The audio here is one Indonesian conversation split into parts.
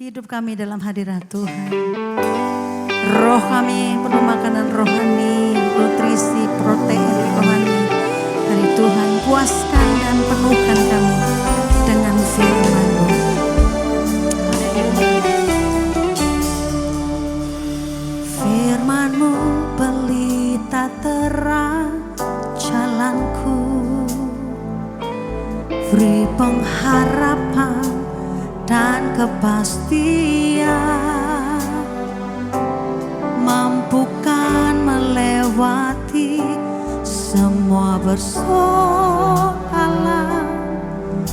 hidup kami dalam hadirat Tuhan. Roh kami perlu makanan rohani, nutrisi, protein rohani dari Tuhan. Puaskan dan penuhkan kami dengan firman-Mu. Firman-Mu pelita terang jalanku, beri pengharapan dan kepastian, mampukan melewati semua persoalan,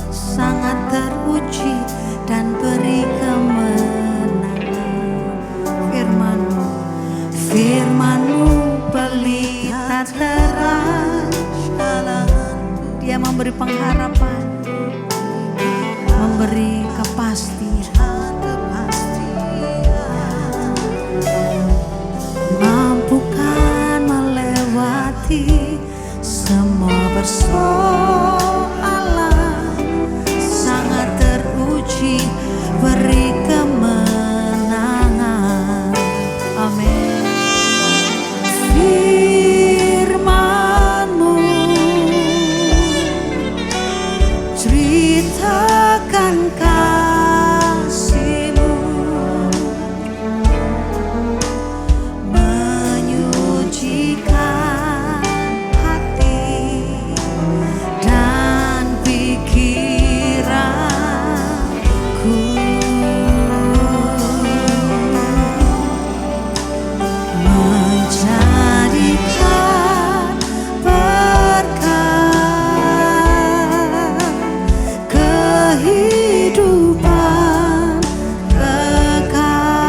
sangat teruji dan beri kemenangan. Firman-Mu, firman-Mu pelita terang, Dia memberi pengharapan, memberi kepastian, mampukan melewati semua persoalan, sangat teruji, beri kemenangan. Amin. Firman-Mu ceritakan kasih-Mu, menyucikan hati dan pikiranku, menjadikan berkat kehidupan kekal,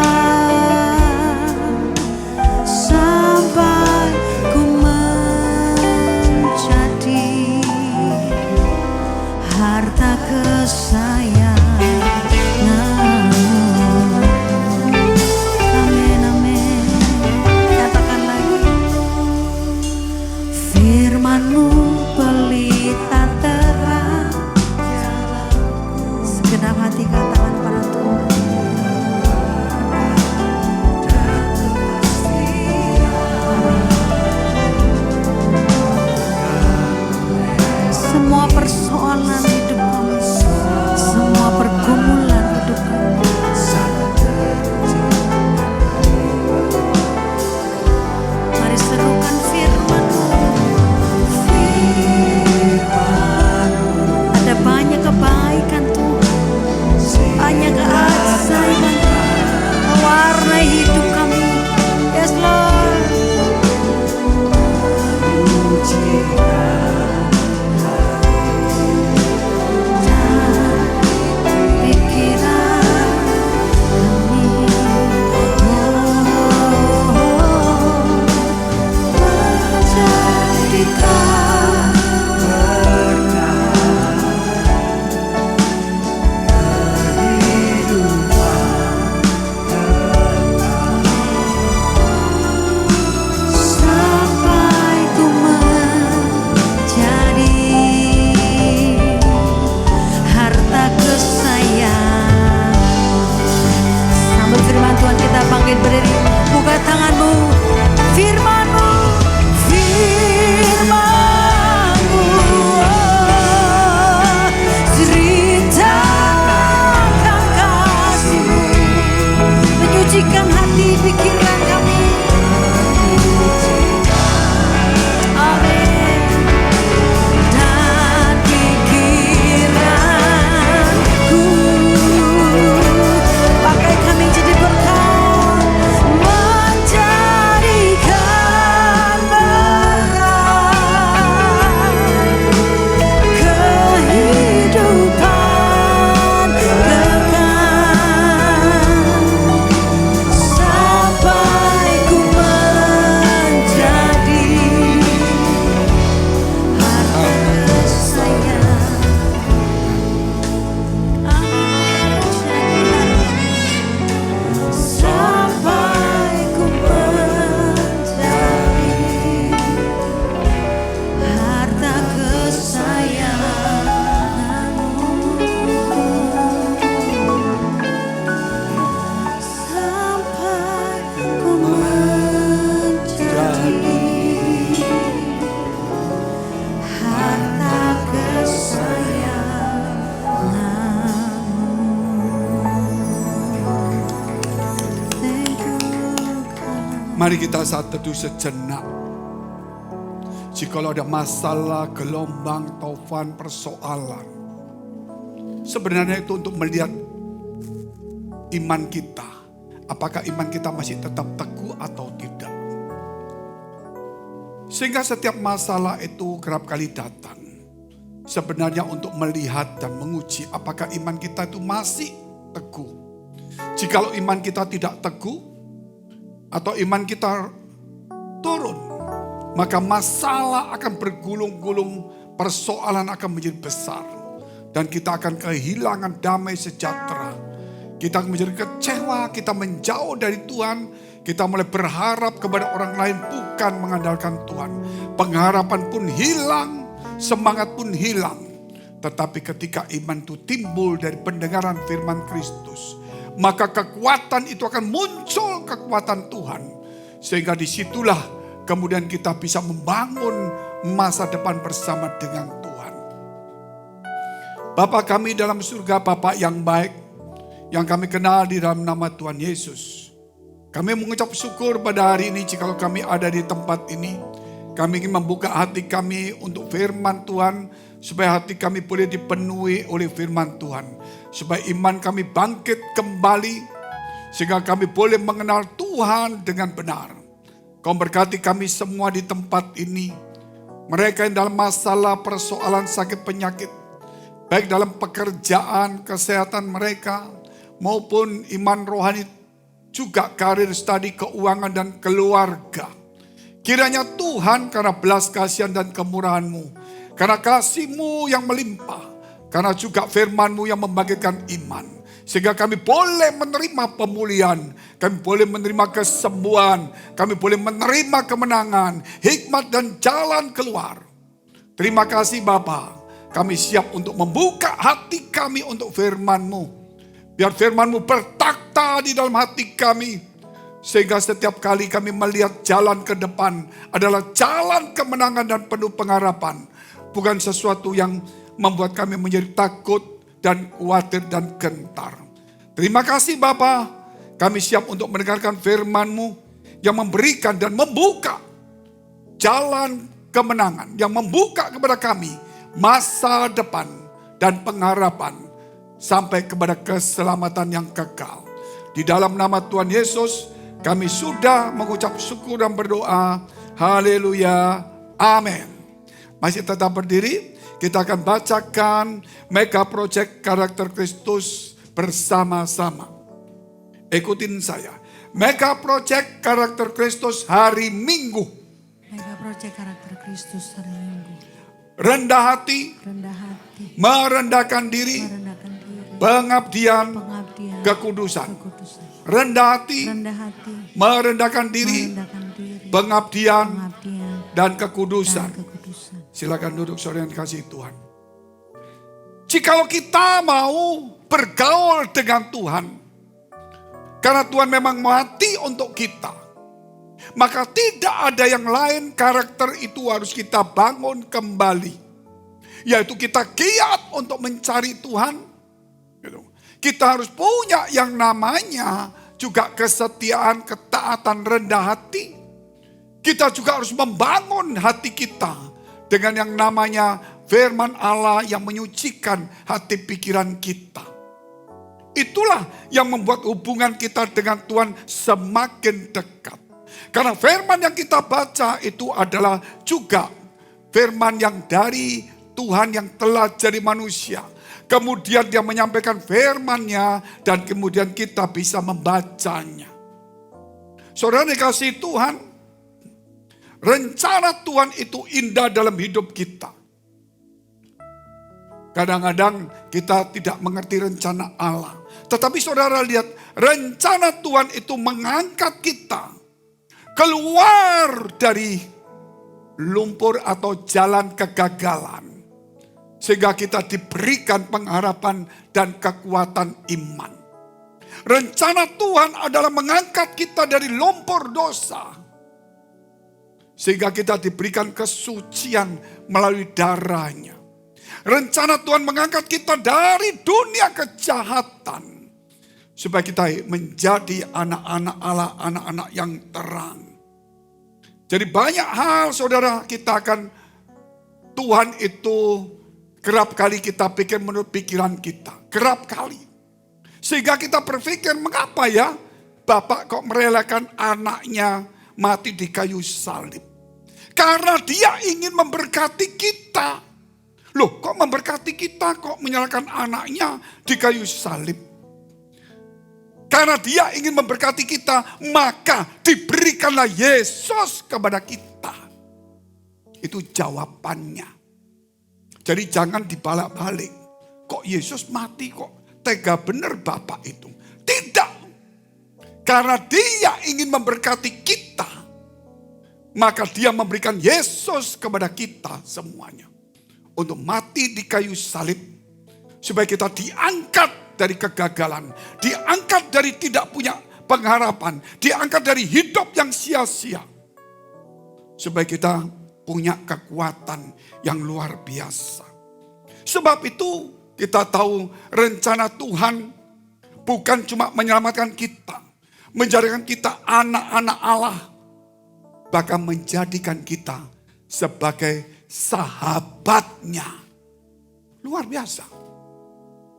sampai ku menjadi harta kesayangan-Mu. Amin, amin. Katakan lagi. Firman-Mu pelita terang Mari kita saat teduh sejenak. Jikalau ada masalah, gelombang, taufan, persoalan, sebenarnya itu untuk melihat iman kita. Apakah iman kita masih tetap teguh atau tidak. Sehingga setiap masalah itu kerap kali datang. Sebenarnya untuk melihat dan menguji apakah iman kita itu masih teguh. Jikalau iman kita tidak teguh, atau iman kita turun, maka masalah akan bergulung-gulung, persoalan akan menjadi besar. Dan kita akan kehilangan damai sejahtera. Kita akan menjadi kecewa, kita menjauh dari Tuhan. Kita mulai berharap kepada orang lain, bukan mengandalkan Tuhan. Pengharapan pun hilang, semangat pun hilang. Tetapi ketika iman itu timbul dari pendengaran firman Kristus, maka kekuatan itu akan muncul, kekuatan Tuhan. Sehingga disitulah kemudian kita bisa membangun masa depan bersama dengan Tuhan. Bapa kami dalam surga, Bapa yang baik, yang kami kenal di dalam nama Tuhan Yesus. Kami mengucap syukur pada hari ini jikalau kami ada di tempat ini. Kami ingin membuka hati kami untuk firman Tuhan, supaya hati kami boleh dipenuhi oleh firman Tuhan. Supaya iman kami bangkit kembali, sehingga kami boleh mengenal Tuhan dengan benar. Kau berkati kami semua di tempat ini. Mereka yang dalam masalah, persoalan, sakit, penyakit. Baik dalam pekerjaan, kesehatan mereka, maupun iman rohani, juga karir, studi, keuangan, dan keluarga. Kiranya Tuhan karena belas kasihan dan kemurahan-Mu, karena kasih-Mu yang melimpah, karena juga firman-Mu yang membagikan iman. Sehingga kami boleh menerima pemulihan, kami boleh menerima kesembuhan, kami boleh menerima kemenangan, hikmat dan jalan keluar. Terima kasih Bapa, kami siap untuk membuka hati kami untuk firman-Mu. Biar firman-Mu bertakhta di dalam hati kami. Sehingga setiap kali kami melihat jalan ke depan adalah jalan kemenangan dan penuh pengharapan. Bukan sesuatu yang membuat kami menjadi takut dan khawatir dan gentar. Terima kasih Bapa, kami siap untuk mendengarkan firman-Mu yang memberikan dan membuka jalan kemenangan. Yang membuka kepada kami masa depan dan pengharapan sampai kepada keselamatan yang kekal. Di dalam nama Tuhan Yesus, kami sudah mengucap syukur dan berdoa. Haleluya. Amin. Masih tetap berdiri. Kita akan bacakan Mega Project Karakter Kristus bersama-sama. Ikutin saya. Mega Project Karakter Kristus hari Minggu. Mega Project Karakter Kristus hari Minggu. Rendah hati. Rendah hati. Merendahkan diri. Merendahkan diri. Pengabdian. Pengabdian. Kekudusan. Kekudusan. Rendah hati. Rendah hati. Merendahkan diri. Merendahkan diri. Pengabdian. Pengabdian. Dan kekudusan. Dan kekudusan. Silakan duduk saudara yang kasih Tuhan. Jikalau kita mau bergaul dengan Tuhan, karena Tuhan memang mati untuk kita, maka tidak ada yang lain karakter itu harus kita bangun kembali. Yaitu kita giat untuk mencari Tuhan. Kita harus punya yang namanya juga kesetiaan, ketaatan, rendah hati. Kita juga harus membangun hati kita dengan yang namanya firman Allah yang menyucikan hati pikiran kita. Itulah yang membuat hubungan kita dengan Tuhan semakin dekat. Karena firman yang kita baca itu adalah juga firman yang dari Tuhan yang telah jadi manusia. Kemudian dia menyampaikan firman-Nya dan kemudian kita bisa membacanya. Saudara dikasih Tuhan, rencana Tuhan itu indah dalam hidup kita. Kadang-kadang kita tidak mengerti rencana Allah. Tetapi saudara lihat, rencana Tuhan itu mengangkat kita keluar dari lumpur atau jalan kegagalan. Sehingga kita diberikan pengharapan dan kekuatan iman. Rencana Tuhan adalah mengangkat kita dari lumpur dosa. Sehingga kita diberikan kesucian melalui darahnya. Rencana Tuhan mengangkat kita dari dunia kejahatan. Supaya kita menjadi anak-anak Allah, anak-anak yang terang. Jadi banyak hal saudara kita akan, Tuhan itu kerap kali kita pikir menurut pikiran kita. Kerap kali. Sehingga kita berpikir, mengapa ya Bapak kok merelakan anaknya mati di kayu salib? Karena dia ingin memberkati kita. Loh, kok memberkati kita, kok menyerahkan anaknya di kayu salib? Karena dia ingin memberkati kita, maka diberikanlah Yesus kepada kita. Itu jawabannya. Jadi jangan dibalik-balik. Kok Yesus mati, kok tega benar Bapak itu? Tidak. Karena dia ingin memberkati kita, maka dia memberikan Yesus kepada kita semuanya. Untuk mati di kayu salib, supaya kita diangkat dari kegagalan, diangkat dari tidak punya pengharapan, diangkat dari hidup yang sia-sia. Supaya kita punya kekuatan yang luar biasa. Sebab itu kita tahu rencana Tuhan bukan cuma menyelamatkan kita, menjadikan kita anak-anak Allah, bahkan menjadikan kita sebagai sahabatnya. Luar biasa.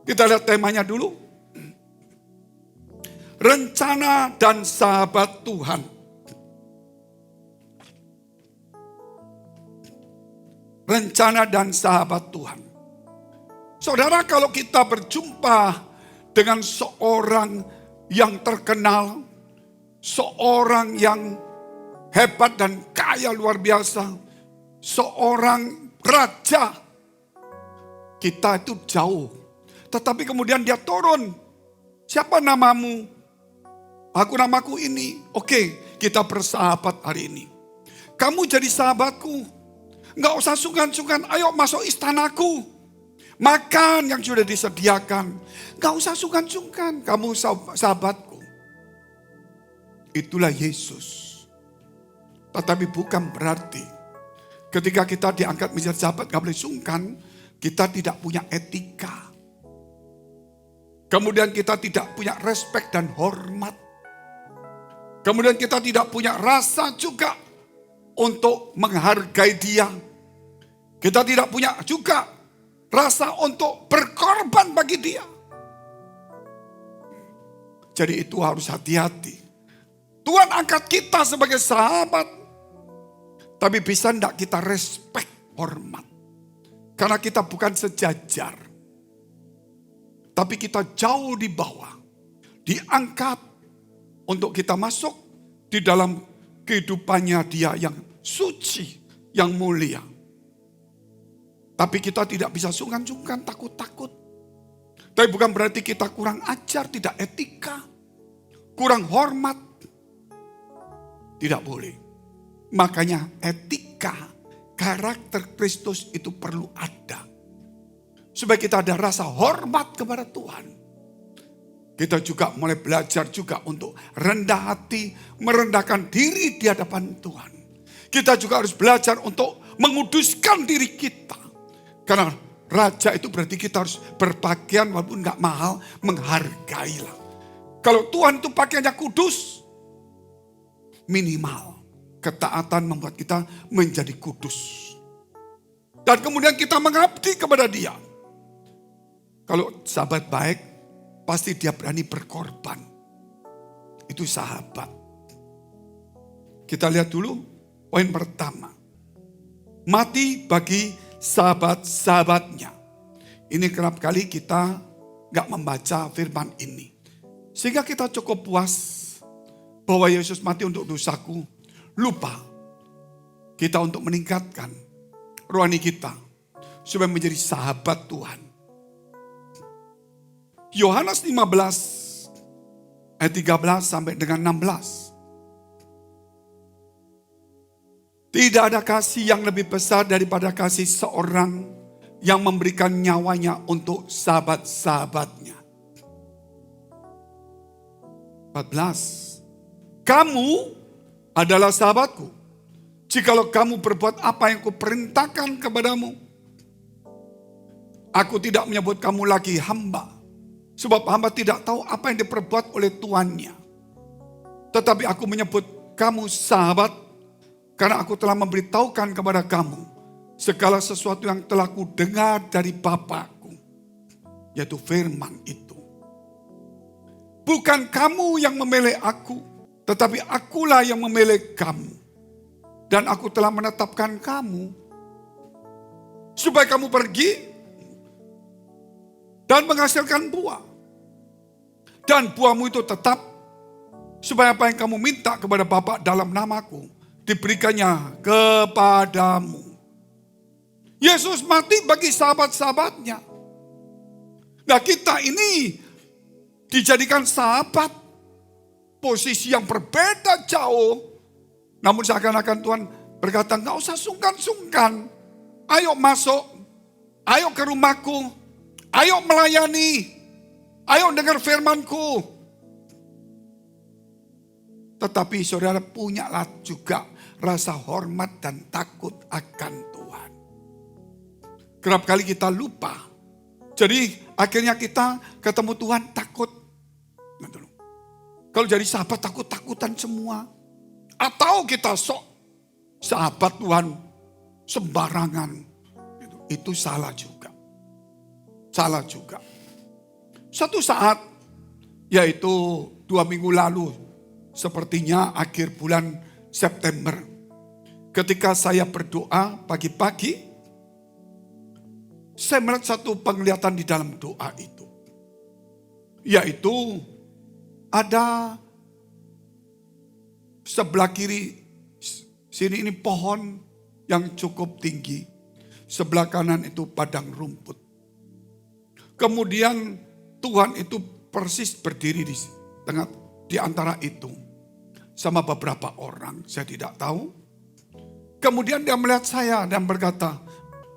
Kita lihat temanya dulu. Rencana dan sahabat Tuhan. Rencana dan sahabat Tuhan. Saudara, kalau kita berjumpa dengan seorang yang terkenal, seorang yang hebat dan kaya luar biasa, seorang raja, kita itu jauh. Tetapi kemudian dia turun. Siapa namamu? Aku namaku ini. Oke, kita bersahabat hari ini. Kamu jadi sahabatku. Nggak usah sungkan-sungkan, ayo masuk istanaku. Makan yang sudah disediakan. Nggak usah sungkan-sungkan, kamu sahabatku. Itulah Yesus. Tetapi bukan berarti ketika kita diangkat menjadi sahabat gak boleh sungkan, kita tidak punya etika. Kemudian kita tidak punya respek dan hormat. Kemudian kita tidak punya rasa juga untuk menghargai dia. Kita tidak punya juga rasa untuk berkorban bagi dia. Jadi itu harus hati-hati. Tuhan angkat kita sebagai sahabat, tapi bisa enggak kita respek, hormat. Karena kita bukan sejajar. Tapi kita jauh di bawah. Diangkat untuk kita masuk di dalam kehidupannya dia yang suci, yang mulia. Tapi kita tidak bisa sungkan-sungkan, takut-takut. Tapi bukan berarti kita kurang ajar, tidak etika, kurang hormat. Tidak boleh. Makanya etika, karakter Kristus itu perlu ada. Supaya kita ada rasa hormat kepada Tuhan. Kita juga mulai belajar juga untuk rendah hati, merendahkan diri di hadapan Tuhan. Kita juga harus belajar untuk menguduskan diri kita. Karena raja itu berarti kita harus berpakaian walaupun gak mahal, menghargailah. Kalau Tuhan itu pakaiannya kudus, minimal ketaatan membuat kita menjadi kudus. Dan kemudian kita mengabdi kepada dia. Kalau sahabat baik, pasti dia berani berkorban. Itu sahabat. Kita lihat dulu poin pertama. Mati bagi sahabat-sahabatnya. Ini kerap kali kita gak membaca firman ini. Sehingga kita cukup puas bahwa Yesus mati untuk dosaku. Lupa kita untuk meningkatkan rohani kita supaya menjadi sahabat Tuhan. Yohanes 15 ayat 13 sampai dengan 16. Tidak ada kasih yang lebih besar daripada kasih seorang yang memberikan nyawanya untuk sahabat-sahabatnya. 14. Kamu adalah sahabatku, jikalau kamu berbuat apa yang kuperintahkan kepadamu. Aku tidak menyebut kamu lagi hamba, sebab hamba tidak tahu apa yang diperbuat oleh tuannya. Tetapi aku menyebut kamu sahabat, Karena aku telah memberitahukan kepada kamu segala sesuatu yang telah kudengar dari Bapakku, yaitu firman itu. Bukan kamu yang memilih aku, tetapi akulah yang memilih kamu. Dan aku telah menetapkan kamu supaya kamu pergi dan menghasilkan buah. Dan buahmu itu tetap, supaya apa yang kamu minta kepada Bapa dalam namaku, diberikannya kepadamu. Yesus mati bagi sahabat-sahabatnya. Nah, kita ini dijadikan sahabat, posisi yang berbeda jauh. Namun seakan-akan Tuhan berkata, gak usah sungkan-sungkan. Ayo masuk, ayo ke rumahku, ayo melayani, ayo dengar firmanku. Tetapi saudara punyalah juga rasa hormat dan takut akan Tuhan. Kerap kali kita lupa. Jadi akhirnya kita ketemu Tuhan takut. Kalau jadi sahabat takut-takutan semua. Atau kita sok sahabat Tuhan sembarangan. Itu salah juga. Salah juga. Suatu saat, yaitu 2 minggu lalu, sepertinya akhir bulan September. Ketika saya berdoa pagi-pagi, saya melihat satu penglihatan di dalam doa itu. Yaitu ada sebelah kiri sini ini pohon yang cukup tinggi. Sebelah kanan itu padang rumput. Kemudian Tuhan itu persis berdiri di antara itu. Sama beberapa orang, saya tidak tahu. Kemudian dia melihat saya dan berkata,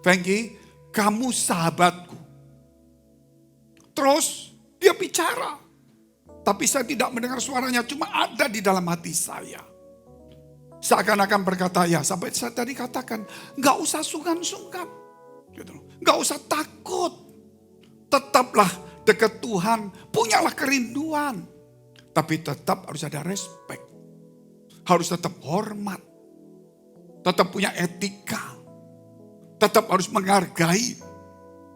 Frankie, kamu sahabatku. Terus dia bicara. Tapi saya tidak mendengar suaranya, cuma ada di dalam hati saya. Seakan-akan berkata, ya sampai saya tadi katakan, gak usah sungkan-sungkan. Gitu. Gak usah takut. Tetaplah dekat Tuhan, punyalah kerinduan. Tapi tetap harus ada respect. Harus tetap hormat. Tetap punya etika. Tetap harus menghargai.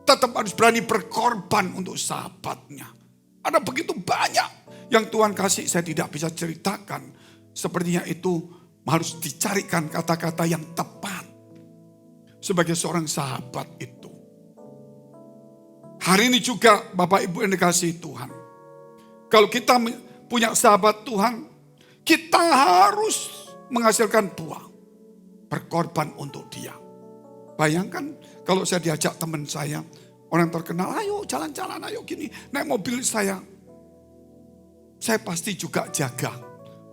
Tetap harus berani berkorban untuk sahabatnya. Ada begitu banyak yang Tuhan kasih saya tidak bisa ceritakan. Sepertinya itu harus dicarikan kata-kata yang tepat. Sebagai seorang sahabat itu. Hari ini juga Bapak Ibu yang dikasihi Tuhan. Kalau kita punya sahabat Tuhan, kita harus menghasilkan buah. Berkorban untuk dia. Bayangkan kalau saya diajak teman saya, orang terkenal, ayo jalan-jalan, ayo gini, naik mobil saya. Saya pasti juga jaga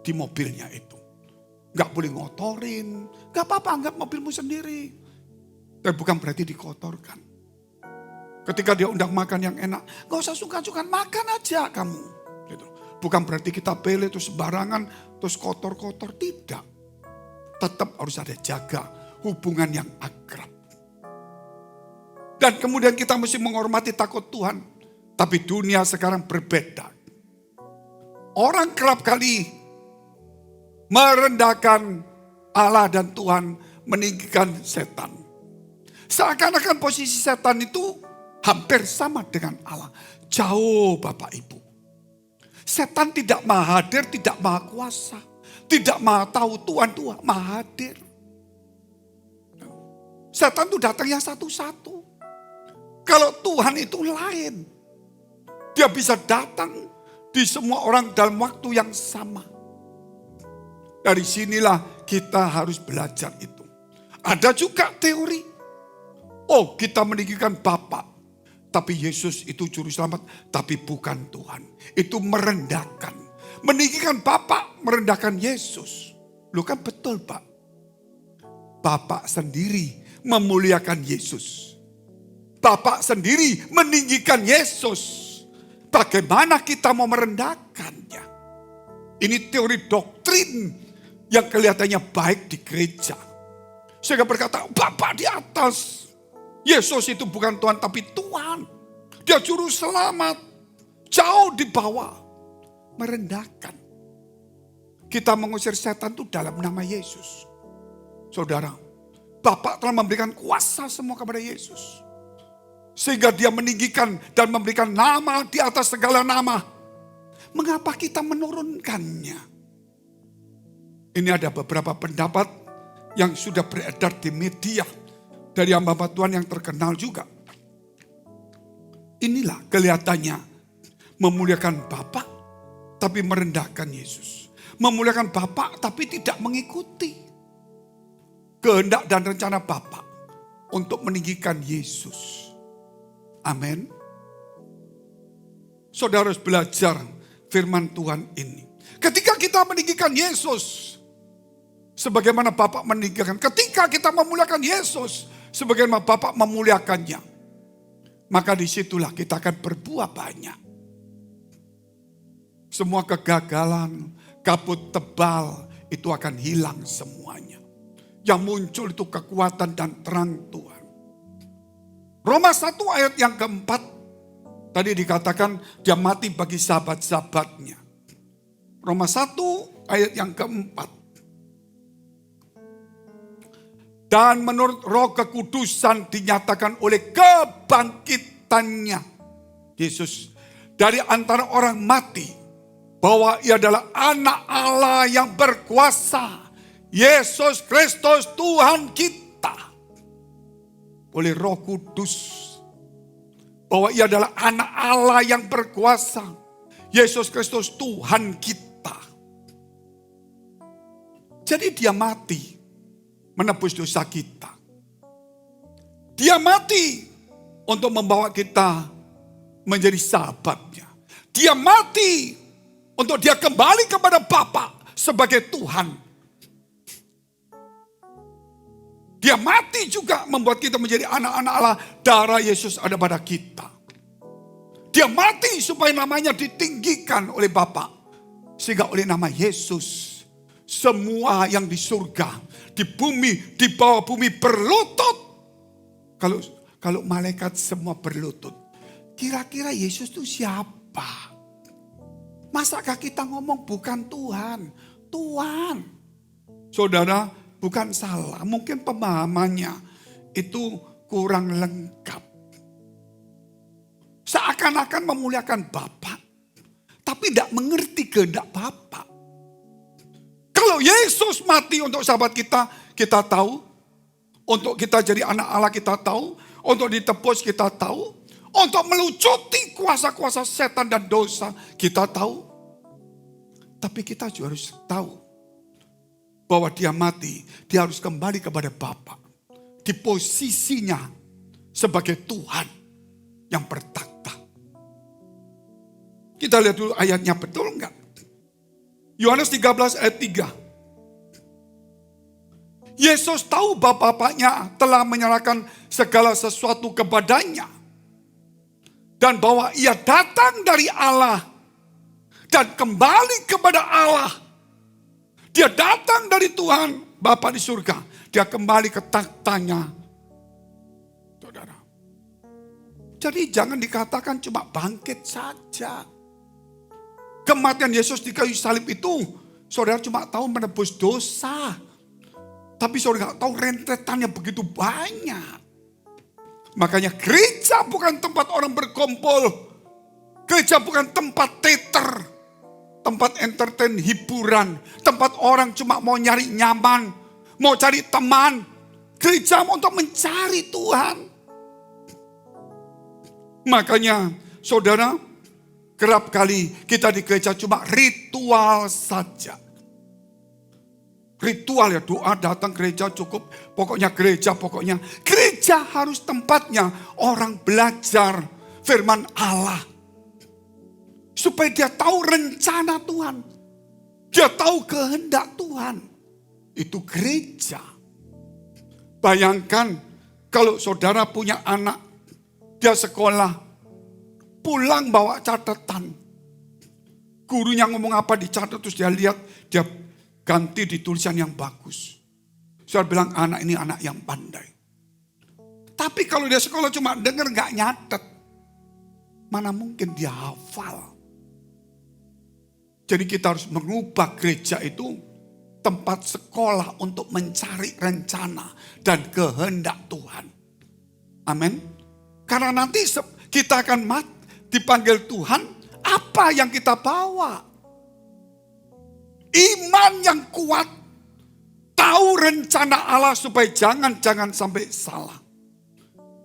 di mobilnya itu. Gak boleh ngotorin, gak apa-apa, anggap mobilmu sendiri. Tapi bukan berarti dikotorkan. Ketika dia undang makan yang enak, gak usah sungkan-sungkan, makan aja kamu. Gitu. Bukan berarti kita pilih terus sembarangan, terus kotor-kotor, tidak. Tetap harus ada jaga hubungan yang akrab. Dan kemudian kita mesti menghormati takut Tuhan. Tapi dunia sekarang berbeda. Orang kerap kali merendahkan Allah dan Tuhan, meninggikan setan. Seakan-akan posisi setan itu hampir sama dengan Allah. Jauh Bapak Ibu. Setan tidak maha hadir, tidak maha kuasa. Tidak maha tahu Tuhan maha hadir. Setan itu datangnya satu-satu. Kalau Tuhan itu lain. Dia bisa datang di semua orang dalam waktu yang sama. Dari sinilah kita harus belajar itu. Ada juga teori. Oh, kita meninggikan Bapa. Tapi Yesus itu juru selamat, tapi bukan Tuhan. Itu merendahkan. Meninggikan Bapa, merendahkan Yesus. Loh kan betul Pak. Bapa sendiri memuliakan Yesus. Bapa sendiri meninggikan Yesus. Bagaimana kita mau merendahkannya? Ini teori doktrin yang kelihatannya baik di gereja. Sehingga berkata, Bapa di atas. Yesus itu bukan Tuhan tapi Tuhan. Dia juru selamat. Jauh di bawah. Merendahkan. Kita mengusir setan itu dalam nama Yesus. Saudara, Bapa telah memberikan kuasa semua kepada Yesus. Sehingga dia meninggikan dan memberikan nama di atas segala nama. Mengapa kita menurunkannya? Ini ada beberapa pendapat yang sudah beredar di media. Dari hamba Tuhan yang terkenal juga. Inilah kelihatannya memuliakan Bapa tapi merendahkan Yesus. Memuliakan Bapa tapi tidak mengikuti kehendak dan rencana Bapa untuk meninggikan Yesus. Amin. Saudara harus belajar firman Tuhan ini. Ketika kita meninggikan Yesus, sebagaimana Bapa meninggikan. Ketika kita memuliakan Yesus, sebagaimana Bapa memuliakannya, maka disitulah kita akan berbuah banyak. Semua kegagalan, kabut tebal, itu akan hilang semuanya. Yang muncul itu kekuatan dan terang Tuhan. Roma 1 ayat yang keempat, tadi dikatakan dia mati bagi sahabat-sahabatnya. Roma 1 ayat yang keempat. Dan menurut Roh Kekudusan dinyatakan oleh kebangkitannya Yesus dari antara orang mati, bahwa ia adalah anak Allah yang berkuasa, Yesus Kristus Tuhan kita. Oleh Roh Kudus, bahwa ia adalah anak Allah yang berkuasa, Yesus Kristus Tuhan kita. Jadi dia mati menebus dosa kita. Dia mati untuk membawa kita menjadi sahabatnya. Dia mati untuk dia kembali kepada Bapa sebagai Tuhan. Dia mati juga membuat kita menjadi anak-anak Allah. Darah Yesus ada pada kita. Dia mati supaya namanya ditinggikan oleh Bapa. Sehingga oleh nama Yesus, semua yang di surga, di bumi, di bawah bumi berlutut. Kalau malaikat semua berlutut, kira-kira Yesus itu siapa? Masakah kita ngomong bukan Tuhan? Tuhan. Saudara, bukan salah. Mungkin pemahamannya itu kurang lengkap. Seakan-akan memuliakan Bapa, tapi tidak mengerti kehendak Bapa. Kalau Yesus mati untuk sahabat kita, kita tahu. Untuk kita jadi anak Allah kita tahu. Untuk ditebus kita tahu. Untuk melucuti kuasa-kuasa setan dan dosa kita tahu. Tapi kita juga harus tahu bahwa dia mati, dia harus kembali kepada Bapa. Di posisinya sebagai Tuhan yang bertakhta. Kita lihat dulu ayatnya, betul enggak? Yohanes 13 ayat 3. Yesus tahu Bapa-Bapaknya telah menyerahkan segala sesuatu kepadanya. Dan bahwa ia datang dari Allah dan kembali kepada Allah. Dia datang dari Tuhan, Bapa di surga. Dia kembali ke takhtanya. Saudara. Jadi jangan dikatakan cuma bangkit saja. Kematian Yesus di kayu salib itu, saudara cuma tahu menebus dosa. Tapi saudara gak tahu rentetannya begitu banyak. Makanya gereja bukan tempat orang berkumpul. Gereja bukan tempat teater. Tempat entertain, hiburan. Tempat orang cuma mau nyari nyaman. Mau cari teman. Gereja untuk mencari Tuhan. Makanya saudara, kerap kali kita di gereja cuma ritual saja. Ritual ya, doa, datang gereja cukup. Pokoknya gereja, pokoknya. Gereja harus tempatnya orang belajar firman Allah. Supaya dia tahu rencana Tuhan. Dia tahu kehendak Tuhan. Itu gereja. Bayangkan kalau saudara punya anak. Dia sekolah. Pulang bawa catatan. Gurunya ngomong apa dicatat terus dia lihat. Dia ganti di tulisan yang bagus. Saya bilang anak ini anak yang pandai. Tapi kalau dia sekolah cuma dengar gak nyatet. Mana mungkin dia hafal. Jadi kita harus mengubah gereja itu tempat sekolah untuk mencari rencana dan kehendak Tuhan. Amin. Karena nanti kita akan dipanggil Tuhan, apa yang kita bawa? Iman yang kuat, tahu rencana Allah supaya jangan sampai salah.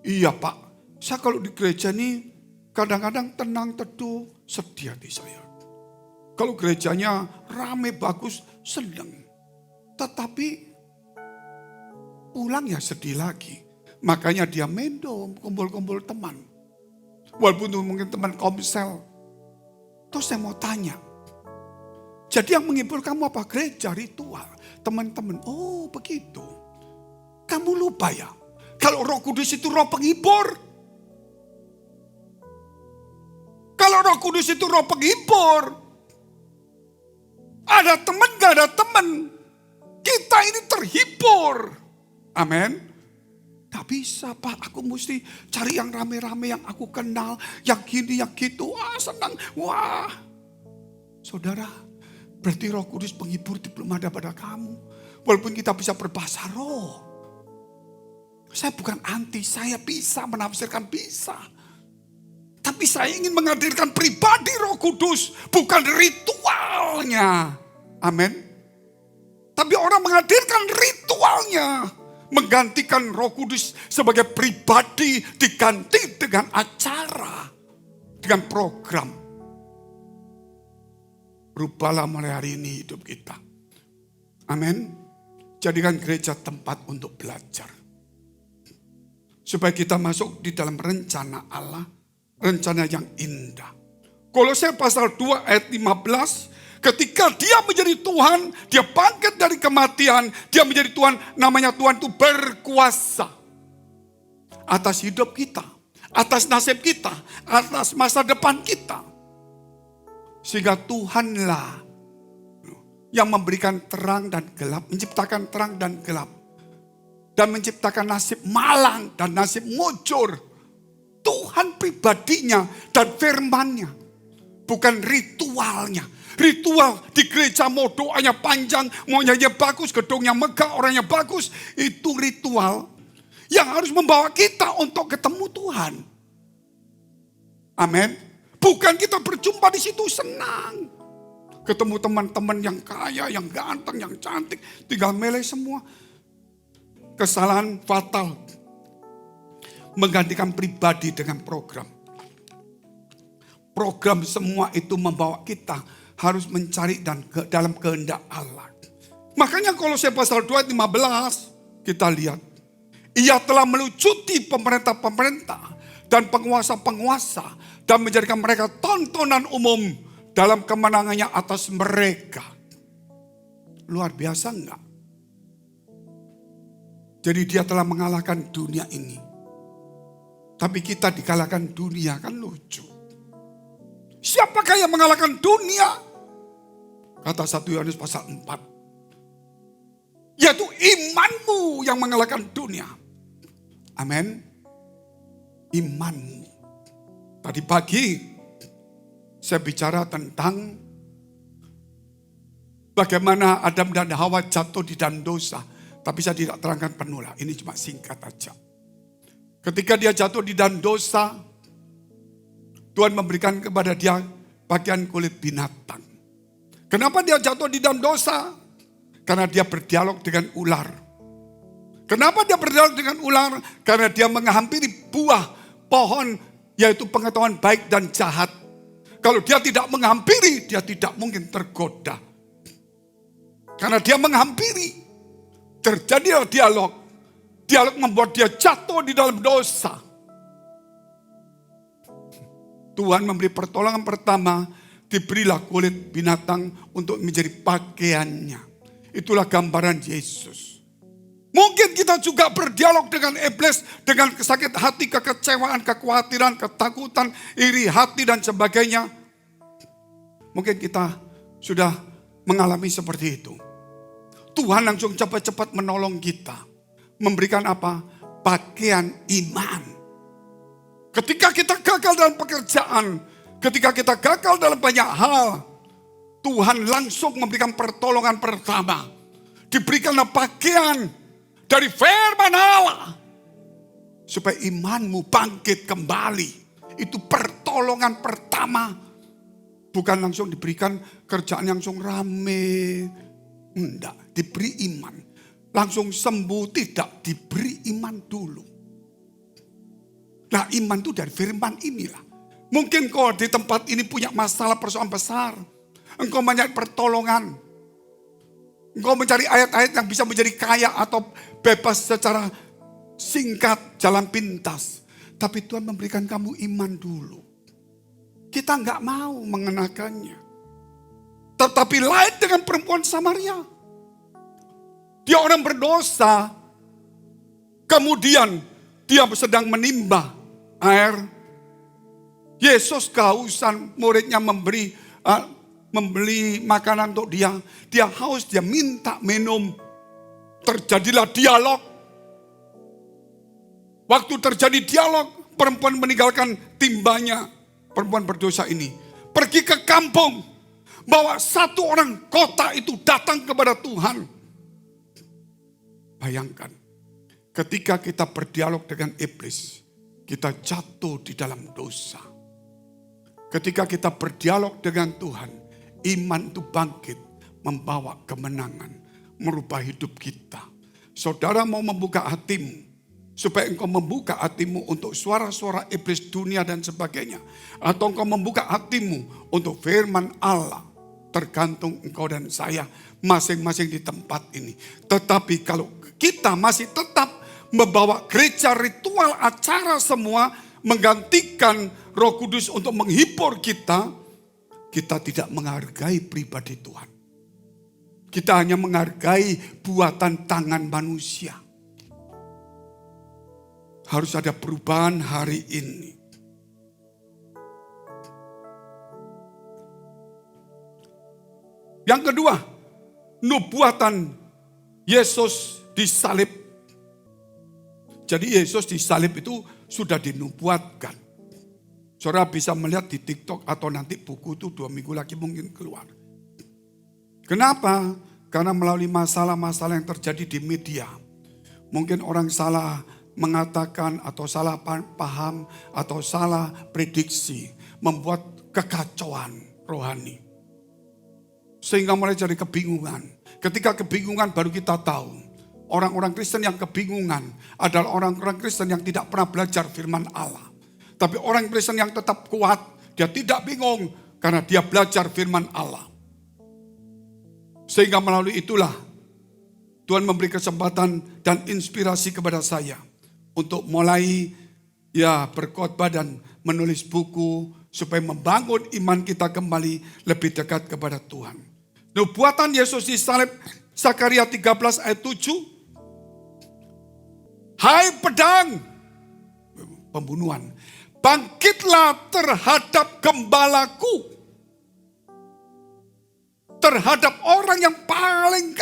Iya Pak, saya kalau di gereja ini kadang-kadang tenang teduh, sedih hati saya. Kalau gerejanya rame bagus, senang. Tetapi pulang ya sedih lagi. Makanya dia mendom, kumpul-kumpul teman. Walaupun itu mungkin teman komsel. Terus saya mau tanya. Jadi yang menghibur kamu apa? Gereja, ritual. Teman-teman, oh begitu. Kamu lupa ya. Kalau Roh Kudus itu roh penghibur. Kalau Roh Kudus itu roh penghibur. Ada teman gak ada teman. Kita ini terhibur. Amin. Gak bisa Pak, aku mesti cari yang rame-rame yang aku kenal. Yang gini, yang gitu. Wah senang. Wah. Saudara, berarti Roh Kudus penghibur itu belum ada pada kamu. Walaupun kita bisa berbahasa roh. Saya bukan anti, saya bisa menafsirkan bisa. Tapi saya ingin menghadirkan pribadi Roh Kudus, bukan ritualnya. Amin. Tapi orang menghadirkan ritualnya. Menggantikan Roh Kudus sebagai pribadi diganti dengan acara. Dengan program. Rubahlah mulai hari ini hidup kita. Amin. Jadikan gereja tempat untuk belajar. Supaya kita masuk di dalam rencana Allah. Rencana yang indah. Kolose pasal 2 ayat 15. Ketika dia menjadi Tuhan, dia bangkit dari kematian, dia menjadi Tuhan, namanya Tuhan itu berkuasa. Atas hidup kita, atas nasib kita, atas masa depan kita. Sehingga Tuhanlah yang memberikan terang dan gelap, menciptakan terang dan gelap. Dan menciptakan nasib malang dan nasib mujur. Tuhan pribadinya dan firman-Nya. Bukan ritualnya. Ritual di gereja mau doanya panjang, mau nyanyi bagus, gedungnya megah, orangnya bagus. Itu ritual yang harus membawa kita untuk ketemu Tuhan. Amin. Bukan kita berjumpa di situ senang. Ketemu teman-teman yang kaya, yang ganteng, yang cantik. Tinggal milih semua. Kesalahan fatal. Menggantikan pribadi dengan program. Program semua itu membawa kita harus mencari dan dalam kehendak Allah. Makanya Kolose pasal 2 ayat 15 kita lihat. Ia telah melucuti pemerintah-pemerintah dan penguasa-penguasa dan menjadikan mereka tontonan umum dalam kemenangannya atas mereka. Luar biasa enggak? Jadi dia telah mengalahkan dunia ini. Tapi kita dikalahkan dunia, kan lucu. Siapakah yang mengalahkan dunia? Kata 1 Yohanes pasal 4. Yaitu imanmu yang mengalahkan dunia. Amin. Imanmu. Tadi pagi saya bicara tentang bagaimana Adam dan Hawa jatuh di dalam dosa. Tapi saya tidak terangkan penuh lah. Ini cuma singkat aja. Ketika dia jatuh di dalam dosa, Tuhan memberikan kepada dia bagian kulit binatang. Kenapa dia jatuh di dalam dosa? Karena dia berdialog dengan ular. Kenapa dia berdialog dengan ular? Karena dia menghampiri buah pohon, yaitu pengetahuan baik dan jahat. Kalau dia tidak menghampiri, dia tidak mungkin tergoda. Karena dia menghampiri, terjadilah dialog. Dialog membuat dia jatuh di dalam dosa. Tuhan memberi pertolongan pertama, diberilah kulit binatang untuk menjadi pakaiannya. Itulah gambaran Yesus. Mungkin kita juga berdialog dengan iblis, dengan sakit hati, kekecewaan, kekhawatiran, ketakutan, iri hati dan sebagainya. Mungkin kita sudah mengalami seperti itu. Tuhan langsung cepat-cepat menolong kita. Memberikan apa? Pakaian iman. Ketika kita gagal dalam pekerjaan, ketika kita gagal dalam banyak hal, Tuhan langsung memberikan pertolongan pertama. Diberikanlah bagian dari firman Allah. Supaya imanmu bangkit kembali. Itu pertolongan pertama. Bukan langsung diberikan kerjaan yang langsung rame. Enggak, diberi iman. Langsung sembuh, tidak, diberi iman dulu. Nah, iman itu dari firman inilah. Mungkin kau di tempat ini punya masalah persoalan besar. Engkau mencari pertolongan. Engkau mencari ayat-ayat yang bisa menjadi kaya atau bebas secara singkat, jalan pintas. Tapi Tuhan memberikan kamu iman dulu. Kita nggak mau mengenakannya. Tetapi lain dengan perempuan Samaria. Dia orang berdosa. Kemudian dia sedang menimba air. Yesus kehausan, muridnya membeli makanan untuk dia. Dia haus, dia minta minum. Terjadilah dialog. Waktu terjadi dialog, perempuan meninggalkan timbanya. Perempuan berdosa ini pergi ke kampung. Bawa satu orang kota itu datang kepada Tuhan. Bayangkan, ketika kita berdialog dengan iblis, kita jatuh di dalam dosa. Ketika kita berdialog dengan Tuhan, iman itu bangkit, membawa kemenangan, merubah hidup kita. Saudara mau membuka hatimu, supaya engkau membuka hatimu untuk suara-suara iblis dunia dan sebagainya. Atau engkau membuka hatimu untuk firman Allah. Tergantung engkau dan saya masing-masing di tempat ini. Tetapi kalau kita masih tetap membawa gereja, ritual, acara semua menggantikan Roh Kudus untuk menghibur kita, kita tidak menghargai pribadi Tuhan. Kita hanya menghargai buatan tangan manusia. Harus ada perubahan hari ini. Yang kedua, nubuatan Yesus disalib. Jadi Yesus disalib itu sudah dinubuatkan. Saudara bisa melihat di TikTok atau nanti buku itu 2 minggu lagi mungkin keluar. Kenapa? Karena melalui masalah-masalah yang terjadi di media. Mungkin orang salah mengatakan atau salah paham atau salah prediksi. Membuat kekacauan rohani. Sehingga mulai jadi kebingungan. Ketika kebingungan baru kita tahu. Orang-orang Kristen yang kebingungan adalah orang-orang Kristen yang tidak pernah belajar firman Allah. Tapi orang Kristen yang tetap kuat, dia tidak bingung karena dia belajar firman Allah. Sehingga melalui itulah Tuhan memberi kesempatan dan inspirasi kepada saya untuk mulai berkhotbah dan menulis buku supaya membangun iman kita kembali lebih dekat kepada Tuhan. Nubuatan Yesus disalib, Zakaria 13 ayat 7. Hai pedang, pembunuhan, bangkitlah terhadap gembalaku. Terhadap orang yang paling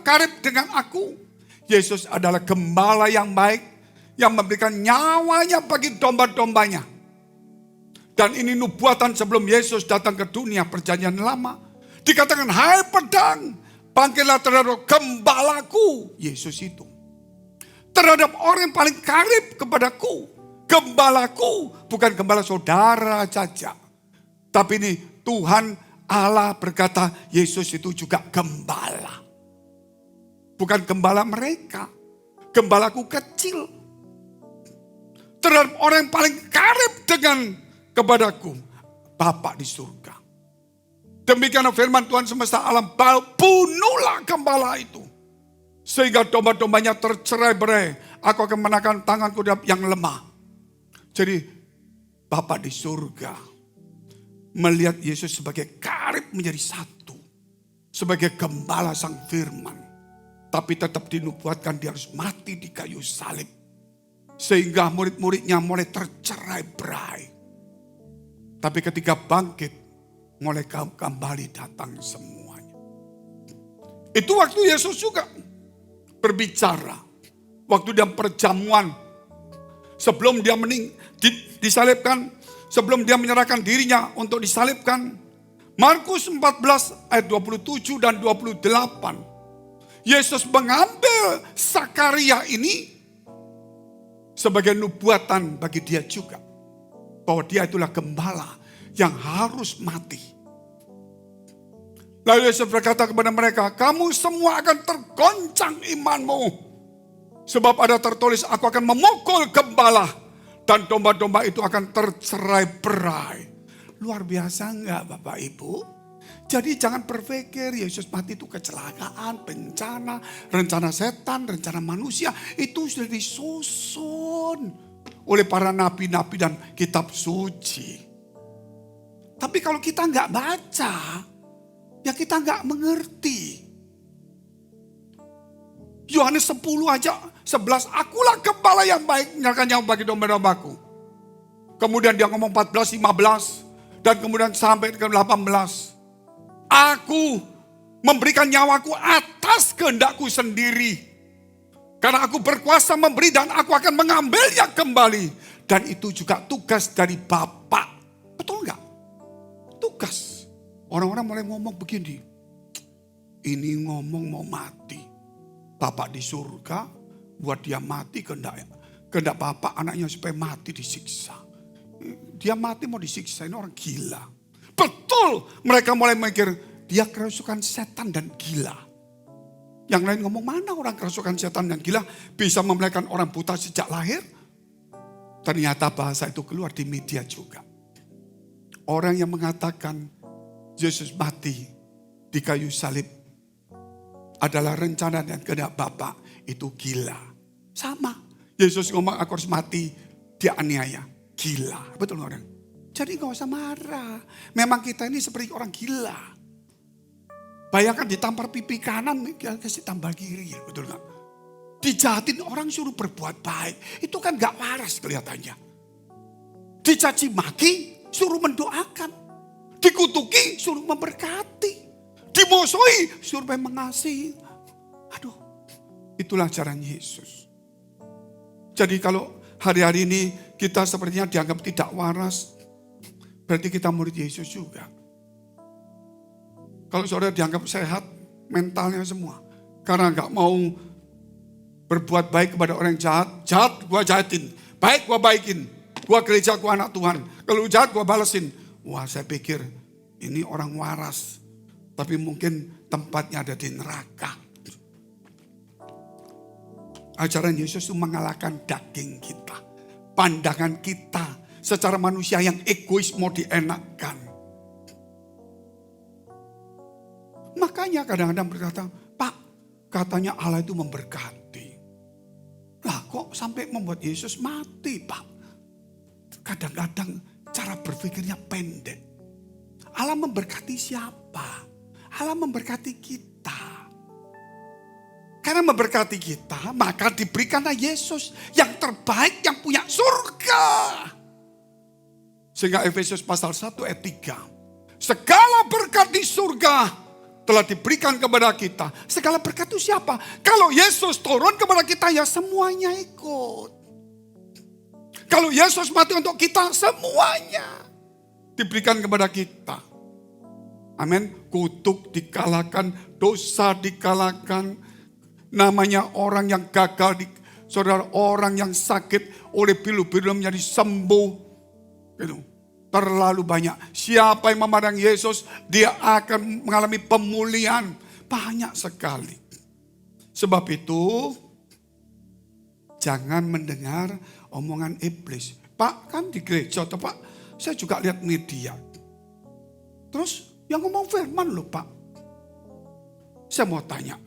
karib dengan aku. Yesus adalah gembala yang baik, yang memberikan nyawanya bagi domba-dombanya. Dan ini nubuatan sebelum Yesus datang ke dunia perjanjian lama. Dikatakan, hai pedang, bangkitlah terhadap gembalaku. Yesus itu. Terhadap orang yang paling karib kepadaku. Gembalaku, bukan gembala saudara saja. Tapi ini Tuhan Allah berkata, Yesus itu juga gembala. Bukan gembala mereka. Gembalaku kecil. Terhadap orang yang paling karib dengan kepadaku. Bapa di surga. Demikian firman Tuhan semesta alam, bunuhlah gembala itu. Sehingga domba-dombanya tercerai-berai. Aku akan menaikkan tanganku yang lemah. Jadi Bapa di surga melihat Yesus sebagai karib menjadi satu. Sebagai gembala sang firman. Tapi tetap dinubuatkan dia harus mati di kayu salib. Sehingga murid-muridnya mulai tercerai-berai. Tapi ketika bangkit, mulai kembali datang semuanya. Itu waktu Yesus juga berbicara. Waktu dia perjamuan. Sebelum dia disalibkan. Sebelum dia menyerahkan dirinya untuk disalibkan. Markus 14 ayat 27 dan 28. Yesus mengambil Zakaria ini sebagai nubuatan bagi dia juga. Bahwa dia itulah gembala yang harus mati. Lalu Yesus berkata kepada mereka, kamu semua akan tergoncang imanmu. Sebab ada tertulis, aku akan memukul gembala. Dan domba-domba itu akan tercerai-berai. Luar biasa enggak Bapak Ibu? Jadi jangan berpikir Yesus mati itu kecelakaan, bencana, rencana setan, rencana manusia. Itu sudah disusun oleh para nabi-nabi dan kitab suci. Tapi kalau kita nggak baca, ya kita nggak mengerti. Yohanes 10 aja, 11, akulah gembala yang baik, menyerahkan nyawa bagi domba-dombaku. Kemudian dia ngomong 14, 15, dan kemudian sampai ke 18. Aku memberikan nyawaku atas kehendakku sendiri. Karena aku berkuasa memberi dan aku akan mengambilnya kembali. Dan itu juga tugas dari Bapa. Betul enggak? Tugas. Orang-orang mulai ngomong begini. Ini ngomong mau mati. Bapak di surga buat dia mati kehendak Bapak anaknya supaya mati disiksa. Dia mati mau disiksa, ini orang gila. Betul, mereka mulai mikir, dia kerasukan setan dan gila. Yang lain ngomong, mana orang kerasukan setan dan gila bisa memelihara orang buta sejak lahir? Ternyata bahasa itu keluar di media juga. Orang yang mengatakan Yesus mati di kayu salib adalah rencana dan kehendak Bapa, itu gila. Sama, Yesus ngomong aku harus mati, dia aniaya, gila. Betul orang? Jadi gak usah marah. Memang kita ini seperti orang gila. Bayangkan ditampar pipi kanan, kasih tampar kiri. Betul gak? Dijahatin orang suruh berbuat baik. Itu kan gak waras kelihatannya. Dicaci maki, suruh mendoakan. Dikutuki, suruh memberkati. Dimusuhi, suruh mengasihi. Aduh, itulah caranya Yesus. Jadi kalau hari-hari ini kita sepertinya dianggap tidak waras, berarti kita murid Yesus juga. Kalau saudara dianggap sehat, mentalnya semua. Karena gak mau berbuat baik kepada orang yang jahat gua jahatin. Baik gua baikin. Gua gereja, gua anak Tuhan. Kalau jahat gua balesin. Wah, saya pikir ini orang waras. Tapi mungkin tempatnya ada di neraka. Ajaran Yesus itu mengalahkan daging kita. Pandangan kita secara manusia yang egois mau dienakkan. Makanya kadang-kadang berkata, Pak, katanya Allah itu memberkati. Lah kok sampai membuat Yesus mati, Pak? Kadang-kadang cara berpikirnya pendek. Allah memberkati siapa? Allah memberkati kita. Karena memberkati kita, maka diberikanlah Yesus yang terbaik, yang punya surga. Sehingga Efesus pasal 1 ayat 3. Segala berkat di surga telah diberikan kepada kita. Segala berkat itu siapa? Kalau Yesus turun kepada kita, ya semuanya ikut. Kalau Yesus mati untuk kita, semuanya diberikan kepada kita. Amin. Kutuk dikalahkan, dosa dikalahkan. Namanya orang yang gagal, saudara, orang yang sakit oleh pilu-pilu menjadi sembuh. Gitu. Terlalu banyak. Siapa yang memandang Yesus, dia akan mengalami pemulihan. Banyak sekali. Sebab itu, jangan mendengar omongan iblis. Pak, kan di gereja, atau Pak, saya juga lihat media. Terus, yang ngomong firman loh Pak. Saya mau tanya,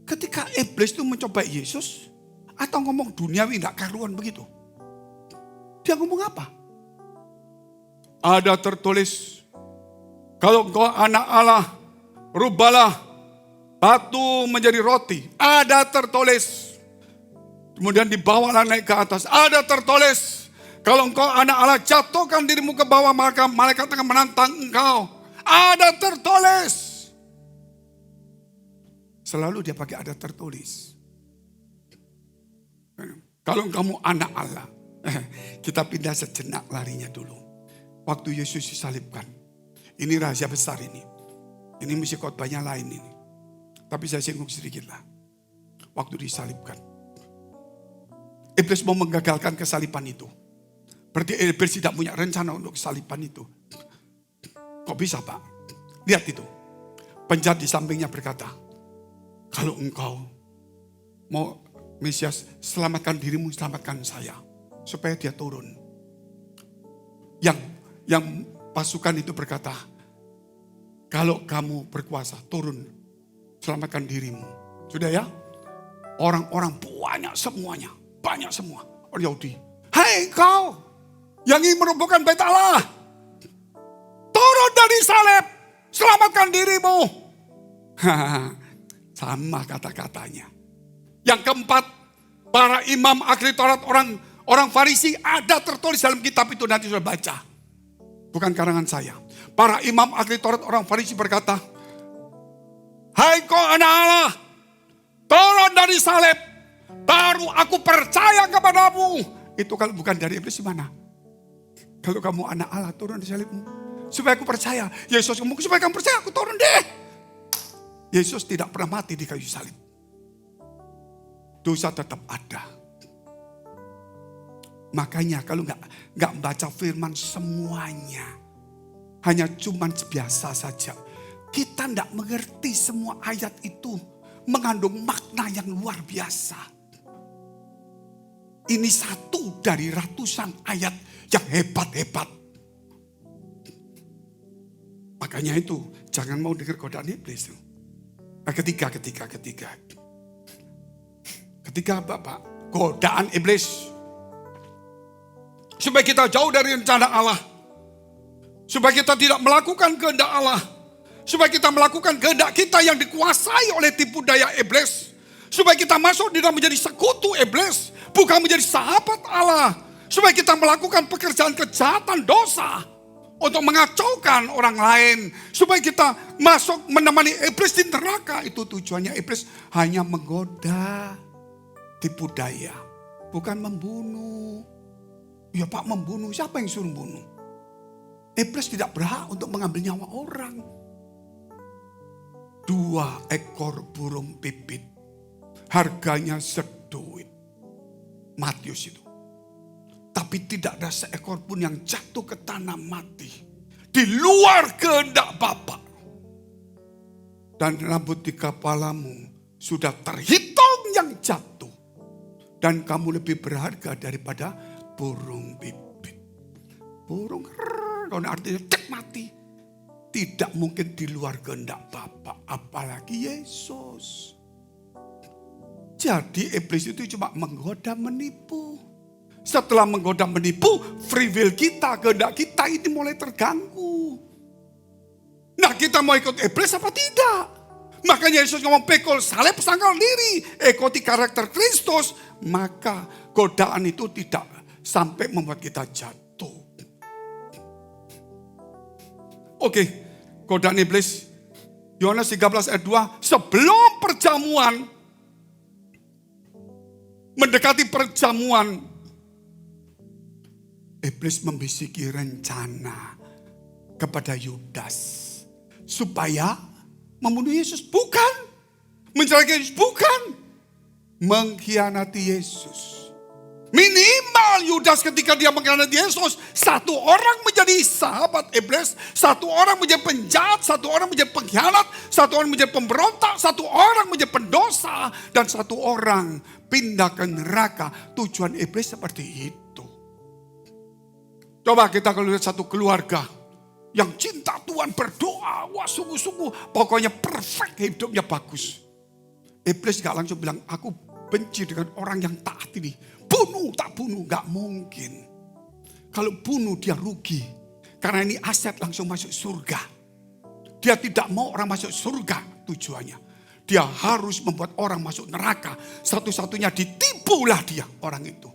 ketika iblis itu mencoba Yesus, atau ngomong duniawi gak karuan begitu? Dia ngomong apa? Ada tertulis, kalau engkau anak Allah, rubahlah batu menjadi roti. Ada tertulis. Kemudian dibawalah naik ke atas. Ada tertulis, kalau engkau anak Allah, jatuhkan dirimu ke bawah, maka malaikat akan menantang engkau. Ada tertulis. Selalu dia pakai ada tertulis. Kalau kamu anak Allah, kita pindah sejenak larinya dulu. Waktu Yesus disalibkan. Ini rahasia besar ini. Ini mesti khotbahnya lain ini. Tapi saya singgung sedikit lah. waktu disalibkan. Iblis mau menggagalkan kesaliban itu. Berarti iblis tidak punya rencana untuk kesaliban itu. Kok bisa Pak? Lihat itu. Penjahat di sampingnya berkata, kalau engkau mau Mesias, selamatkan dirimu, selamatkan saya. Supaya dia turun. Yang pasukan itu berkata, kalau kamu berkuasa, turun. Selamatkan dirimu. Sudah ya? Orang-orang banyak semuanya. Banyak semua. Orang Yahudi. Hai kau yang ingin merobohkan bait Allah. Turun dari salib. Selamatkan dirimu. Sama kata-katanya. Yang keempat, para imam ahli Taurat, orang Farisi, ada tertulis dalam kitab itu, nanti sudah baca. Bukan karangan saya. Para imam ahli Taurat, orang Farisi berkata, hai kau anak Allah, turun dari salib, baru aku percaya kepadamu. Itu kalau bukan dari iblis gimana? Kalau kamu anak Allah, turun dari salibmu. Supaya aku percaya. Yesus ngomong, supaya kamu percaya, aku turun deh. Yesus tidak pernah mati di kayu salib. Dosa tetap ada. Makanya kalau nggak baca firman semuanya, hanya cuman biasa saja, kita nggak mengerti semua ayat itu mengandung makna yang luar biasa. Ini satu dari ratusan ayat yang hebat-hebat. Makanya itu jangan mau dengar godaan iblis. Nah, ketika Bapak godaan iblis supaya kita jauh dari rencana Allah, supaya kita tidak melakukan kehendak Allah, supaya kita melakukan kehendak kita yang dikuasai oleh tipu daya iblis, supaya kita masuk di dalam menjadi sekutu iblis, bukan menjadi sahabat Allah, supaya kita melakukan pekerjaan kejahatan dosa untuk mengacaukan orang lain, supaya kita masuk menemani iblis di neraka. Itu tujuannya iblis, hanya menggoda, tipu daya, bukan membunuh. Ya Pak, membunuh, siapa yang suruh bunuh? Iblis tidak berhak untuk mengambil nyawa orang. 2 ekor burung pipit, harganya seduit. Matius itu. Tapi tidak ada seekor pun yang jatuh ke tanah mati. Di luar kehendak Bapa. Dan rambut di kepalamu sudah terhitung yang jatuh. Dan kamu lebih berharga daripada burung pipit. Burung kalau artinya cek mati. Tidak mungkin di luar kehendak Bapa. Apalagi Yesus. Jadi iblis itu cuma menggoda, menipu. Setelah menggoda, menipu, free will kita, kehendak kita ini mulai terganggu. Nah, kita mau ikut iblis apa tidak? Makanya Yesus ngomong, pikul salib sangkal diri, ikuti karakter Kristus. Maka godaan itu tidak sampai membuat kita jatuh. Oke, godaan iblis. Yohanes 13 ayat 2, sebelum perjamuan, mendekati perjamuan, iblis membisiki rencana kepada Yudas supaya membunuh Yesus. Bukan. Mencelakai Yesus. Bukan. Mengkhianati Yesus. Minimal Yudas ketika dia mengkhianati Yesus, 1 orang menjadi sahabat iblis, 1 orang menjadi penjahat, 1 orang menjadi pengkhianat, 1 orang menjadi pemberontak, 1 orang menjadi pendosa, dan 1 orang pindah ke neraka. Tujuan iblis seperti itu. Coba kita kalau lihat satu keluarga yang cinta Tuhan, berdoa, wah sungguh-sungguh, pokoknya perfect, hidupnya bagus. Iblis gak langsung bilang, aku benci dengan orang yang taat ini. Bunuh, tak bunuh, gak mungkin. Kalau bunuh dia rugi. Karena ini aset langsung masuk surga. Dia tidak mau orang masuk surga tujuannya. Dia harus membuat orang masuk neraka. Satu-satunya ditipulah dia, orang itu.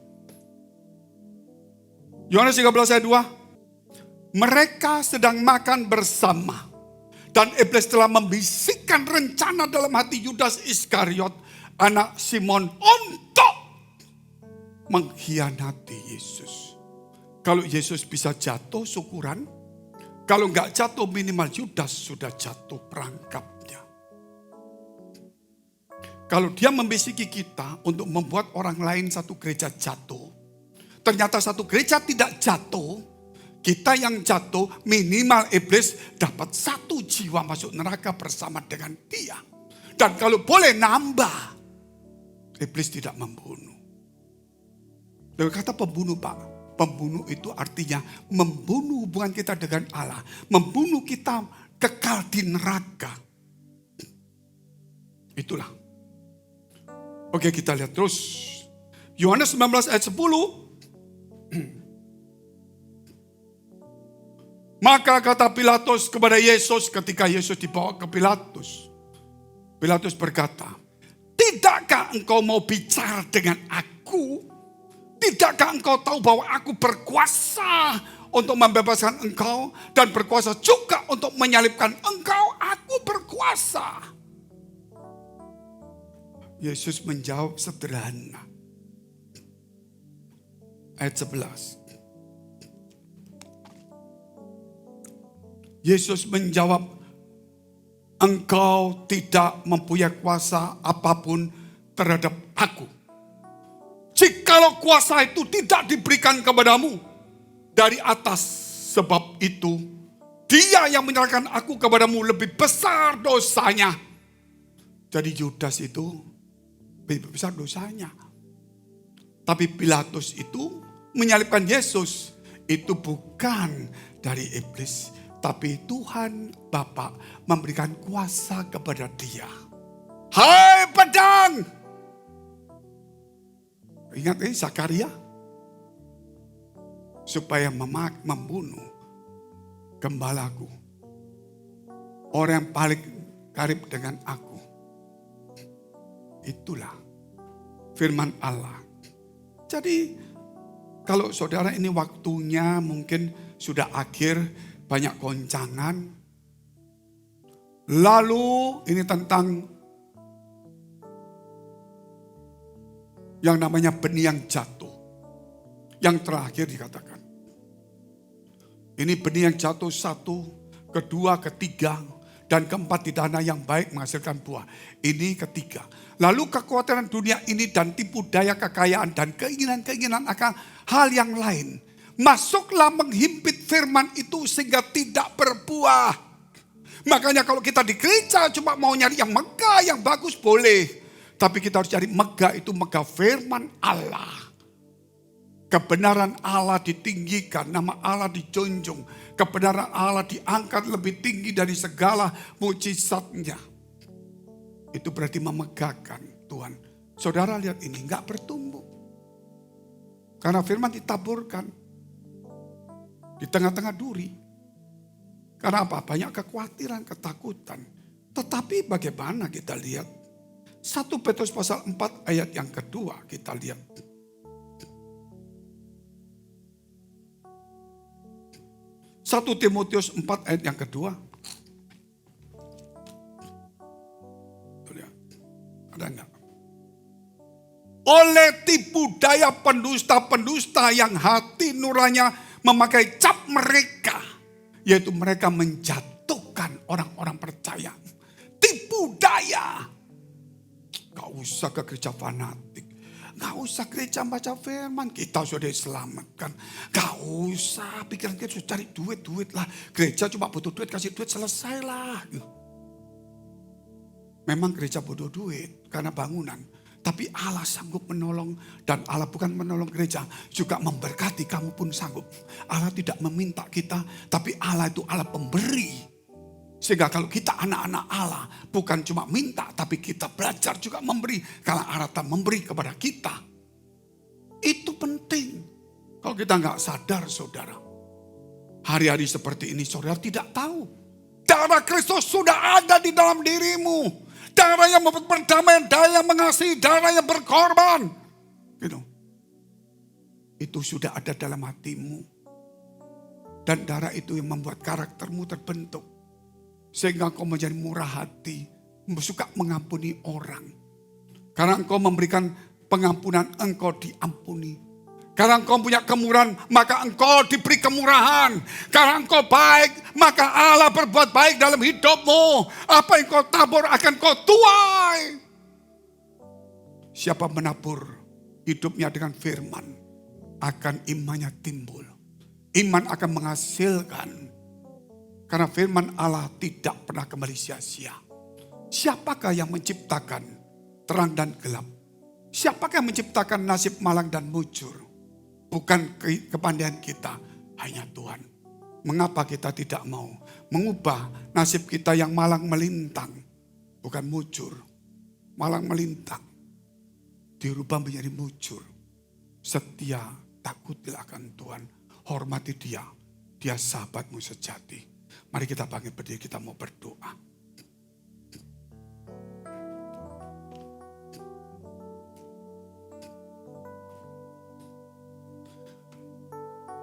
Yohanes 13 ayat 2. Mereka sedang makan bersama. Dan iblis telah membisikkan rencana dalam hati Yudas Iskariot, anak Simon, untuk mengkhianati Yesus. Kalau Yesus bisa jatuh, syukuran. Kalau enggak jatuh, minimal Yudas sudah jatuh perangkapnya. Kalau dia membisiki kita untuk membuat orang lain satu gereja jatuh. Ternyata satu gereja tidak jatuh. Kita yang jatuh, minimal iblis dapat satu jiwa masuk neraka bersama dengan dia. Dan kalau boleh nambah, iblis tidak membunuh. Lalu kata pembunuh Pak, pembunuh itu artinya membunuh hubungan kita dengan Allah. Membunuh kita kekal di neraka. Itulah. Oke, kita lihat terus. Yohanes 19 ayat 10. Maka kata Pilatus kepada Yesus ketika Yesus dibawa ke Pilatus. Pilatus berkata, tidakkah engkau mau bicara dengan aku? Tidakkah engkau tahu bahwa aku berkuasa untuk membebaskan engkau dan berkuasa juga untuk menyalibkan engkau? Aku berkuasa. Yesus menjawab sederhana. Ayat 11. Yesus menjawab, engkau tidak mempunyai kuasa apapun terhadap aku. Jikalau kuasa itu tidak diberikan kepadamu dari atas, sebab itu dia yang menyerahkan aku kepadamu lebih besar dosanya. Jadi Yudas itu lebih besar dosanya. Tapi Pilatus itu menyalibkan Yesus. Itu bukan dari iblis, tapi Tuhan Bapa memberikan kuasa kepada dia. Hai pedang! Ingat ini Zakaria? Supaya membunuh gembalaku. Orang yang paling karib dengan aku. Itulah firman Allah. Jadi kalau saudara ini waktunya mungkin sudah akhir, banyak goncangan. Lalu ini tentang yang namanya benih yang jatuh. Yang terakhir dikatakan. Ini benih yang jatuh 1, kedua, ketiga, dan keempat di tanah yang baik menghasilkan buah. Ini ketiga. Lalu kekhawatiran dunia ini dan tipu daya kekayaan dan keinginan-keinginan akan hal yang lain. Masuklah menghimpit firman itu sehingga tidak berbuah. Makanya kalau kita di gereja cuma mau nyari yang megah, yang bagus boleh. Tapi kita harus cari megah itu megah firman Allah. Kebenaran Allah ditinggikan, nama Allah dijunjung. Kebenaran Allah diangkat lebih tinggi dari segala mujizatnya. Itu berarti memegahkan Tuhan. Saudara lihat ini, enggak bertumbuh. Karena firman ditaburkan di tengah-tengah duri. Karena apa? Banyak kekhawatiran, ketakutan. Tetapi bagaimana kita lihat? 1 Petrus pasal 4 ayat yang kedua kita lihat. 1 Timotius 4 ayat yang kedua. Ada enggak? Oleh tipu daya pendusta-pendusta yang hati nuraninya memakai cap mereka. Yaitu mereka menjatuhkan orang-orang percaya. Tipu daya. Gak usah ke gereja fanatik. Gak usah gereja baca firman. Kita sudah diselamatkan. Gak usah pikiran kita sudah cari duit lah. Gereja cuma butuh duit, kasih duit selesai lah. Memang gereja butuh duit karena bangunan. Tapi Allah sanggup menolong. Dan Allah bukan menolong gereja. Juga memberkati, kamu pun sanggup. Allah tidak meminta kita. Tapi Allah itu Allah pemberi. Sehingga kalau kita anak-anak Allah. Bukan cuma minta. Tapi kita belajar juga memberi. Karena Allah tak memberi kepada kita. Itu penting. Kalau kita nggak sadar saudara. Hari-hari seperti ini saudara tidak tahu. Darah Kristus sudah ada di dalam dirimu. Darah yang membuat perdamaian, darah yang mengasihi, darah yang berkorban. Gitu. Itu sudah ada dalam hatimu. Dan darah itu yang membuat karaktermu terbentuk. Sehingga engkau menjadi murah hati. Suka mengampuni orang. Karena engkau memberikan pengampunan, engkau diampuni. Karena engkau punya kemurahan, maka engkau diberi kemurahan. Karena engkau baik, maka Allah berbuat baik dalam hidupmu. Apa yang kau tabur akan kau tuai. siapa menabur hidupnya dengan firman, akan imannya timbul. Iman akan menghasilkan. Karena firman Allah tidak pernah kembali sia-sia. Siapakah yang menciptakan terang dan gelap? Siapakah yang menciptakan nasib malang dan mujur? Bukan kepandaian kita, hanya Tuhan. Mengapa kita tidak mau mengubah nasib kita yang malang melintang? Bukan mujur, malang melintang. Dirubah menjadi mujur. Setia, takutilah akan Tuhan. Hormati dia, dia sahabatmu sejati. Mari kita bangkit berdiri, kita mau berdoa.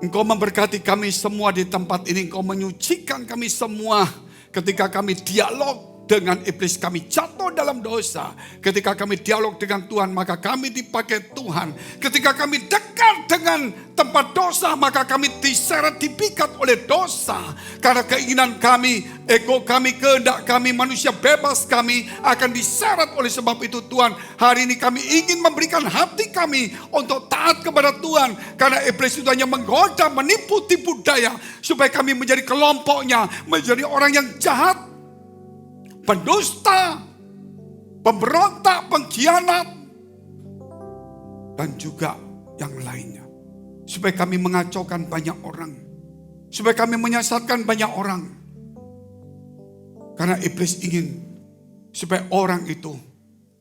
Engkau memberkati kami semua di tempat ini. Engkau menyucikan kami semua ketika kami dialog dengan iblis, kami jatuh dalam dosa. Ketika kami dialog dengan Tuhan, maka kami dipakai Tuhan. Ketika kami dekat dengan tempat dosa, maka kami diseret, dipikat oleh dosa. Karena keinginan kami, ego kami, kehendak kami, manusia bebas kami akan diseret oleh sebab itu Tuhan. Hari ini kami ingin memberikan hati kami untuk taat kepada Tuhan. Karena iblis itu hanya menggoda, menipu, tipu daya. Supaya kami menjadi kelompoknya, menjadi orang yang jahat, pendusta, pemberontak, pengkhianat, dan juga yang lainnya. Supaya kami mengacaukan banyak orang. Supaya kami menyesatkan banyak orang. Karena iblis ingin supaya orang itu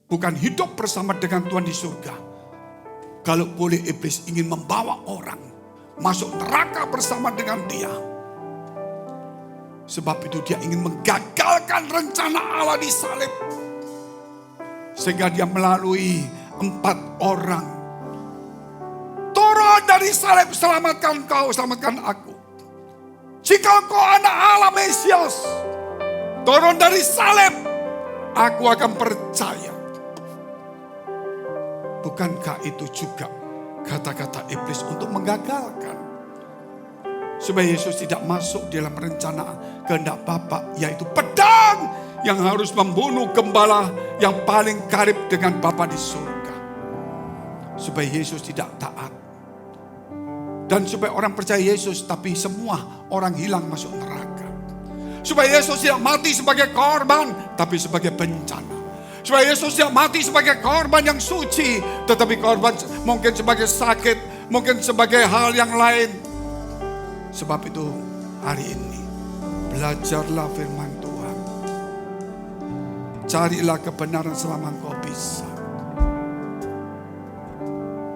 bukan hidup bersama dengan Tuhan di surga. Kalau boleh iblis ingin membawa orang masuk neraka bersama dengan dia. Sebab itu dia ingin menggagalkan rencana Allah di salib. Sehingga dia melalui 4 orang. Turun dari salib, selamatkan kau, selamatkan aku. Jika kau anak Allah Mesias, turun dari salib, aku akan percaya. Bukankah itu juga kata-kata iblis untuk menggagalkan? Supaya Yesus tidak masuk dalam rencana kehendak Bapa, yaitu pedang yang harus membunuh gembala yang paling karib dengan Bapa di surga. Supaya Yesus tidak taat. Dan supaya orang percaya Yesus tapi semua orang hilang masuk neraka. Supaya Yesus tidak mati sebagai korban tapi sebagai bencana. Supaya Yesus tidak mati sebagai korban yang suci, tetapi korban mungkin sebagai sakit, mungkin sebagai hal yang lain. Sebab itu hari ini belajarlah firman Tuhan. Carilah kebenaran selama engkau bisa.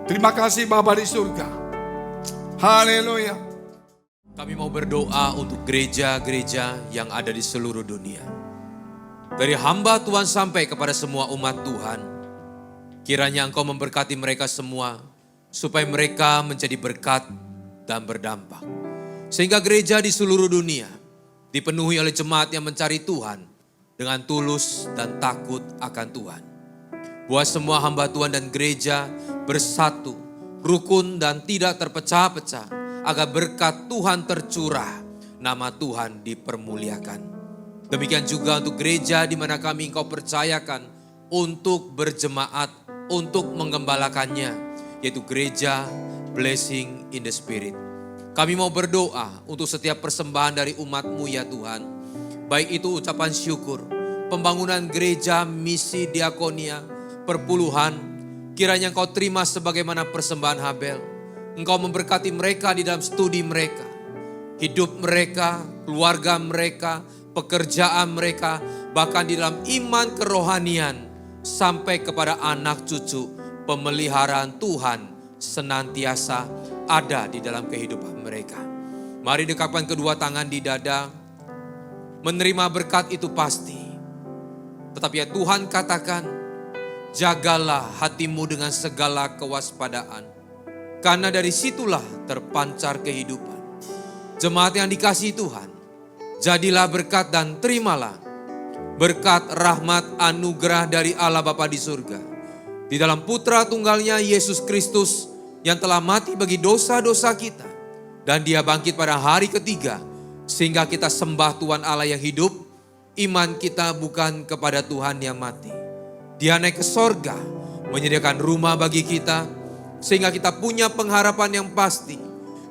Terima kasih Bapa di surga. Haleluya. Kami mau berdoa untuk gereja-gereja yang ada di seluruh dunia. Dari hamba Tuhan sampai kepada semua umat Tuhan. Kiranya Engkau memberkati mereka semua, supaya mereka menjadi berkat dan berdampak. Sehingga gereja di seluruh dunia dipenuhi oleh jemaat yang mencari Tuhan dengan tulus dan takut akan Tuhan. Buat semua hamba Tuhan dan gereja bersatu, rukun dan tidak terpecah-pecah, agar berkat Tuhan tercurah, nama Tuhan dipermuliakan. Demikian juga untuk gereja di mana kami Engkau percayakan untuk berjemaat, untuk menggembalakannya, yaitu gereja Blessing in the Spirit. Kami mau berdoa untuk setiap persembahan dari umat-Mu ya Tuhan. Baik itu ucapan syukur, pembangunan gereja, misi, diakonia, perpuluhan. Kiranya Engkau terima sebagaimana persembahan Habel. Engkau memberkati mereka di dalam studi mereka. Hidup mereka, keluarga mereka, pekerjaan mereka. Bahkan di dalam iman kerohanian. Sampai kepada anak cucu, pemeliharaan Tuhan senantiasa ada di dalam kehidupan mereka. Mari dekapkan kedua tangan di dada. Menerima berkat itu pasti. Tetapi ya Tuhan katakan, jagalah hatimu dengan segala kewaspadaan. Karena dari situlah terpancar kehidupan. Jemaat yang dikasihi Tuhan, jadilah berkat dan terimalah berkat, rahmat, anugerah dari Allah Bapa di surga. Di dalam Putra Tunggalnya Yesus Kristus yang telah mati bagi dosa-dosa kita. Dan Dia bangkit pada hari ketiga. Sehingga kita sembah Tuhan Allah yang hidup. Iman kita bukan kepada Tuhan yang mati. Dia naik ke sorga menyediakan rumah bagi kita, sehingga kita punya pengharapan yang pasti.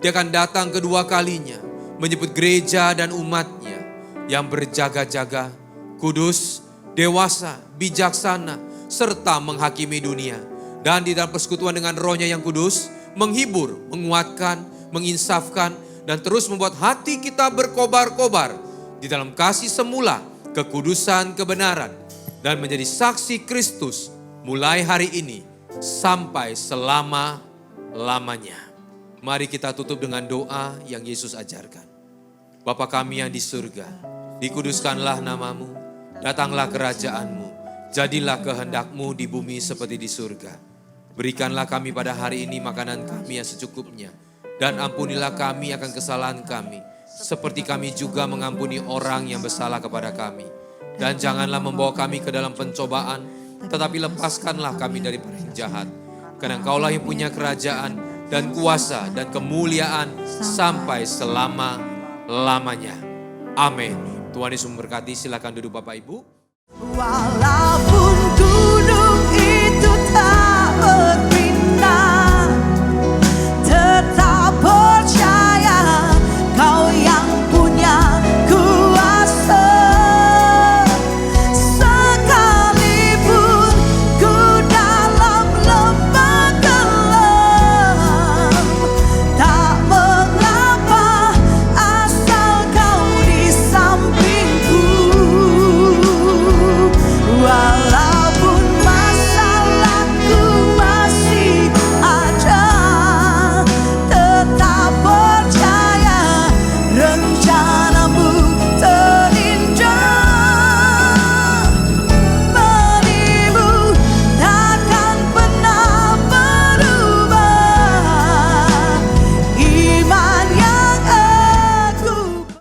Dia akan datang kedua kalinya, menyebut gereja dan umatnya yang berjaga-jaga, kudus, dewasa, bijaksana, serta menghakimi dunia. Dan di dalam persekutuan dengan Roh-Nya yang kudus, menghibur, menguatkan, menginsafkan, dan terus membuat hati kita berkobar-kobar di dalam kasih semula, kekudusan, kebenaran, dan menjadi saksi Kristus mulai hari ini sampai selama-lamanya. Mari kita tutup dengan doa yang Yesus ajarkan. Bapa kami yang di surga, dikuduskanlah namamu, datanglah kerajaanmu, jadilah kehendak-Mu di bumi seperti di surga. Berikanlah kami pada hari ini makanan kami yang secukupnya, dan ampunilah kami akan kesalahan kami, seperti kami juga mengampuni orang yang bersalah kepada kami. Dan janganlah membawa kami ke dalam pencobaan, tetapi lepaskanlah kami dari yang jahat. Karena Engkaulah yang punya kerajaan dan kuasa dan kemuliaan sampai selama-lamanya. Amin. Tuhan Yesus memberkati. Silakan duduk Bapak Ibu. Walaupun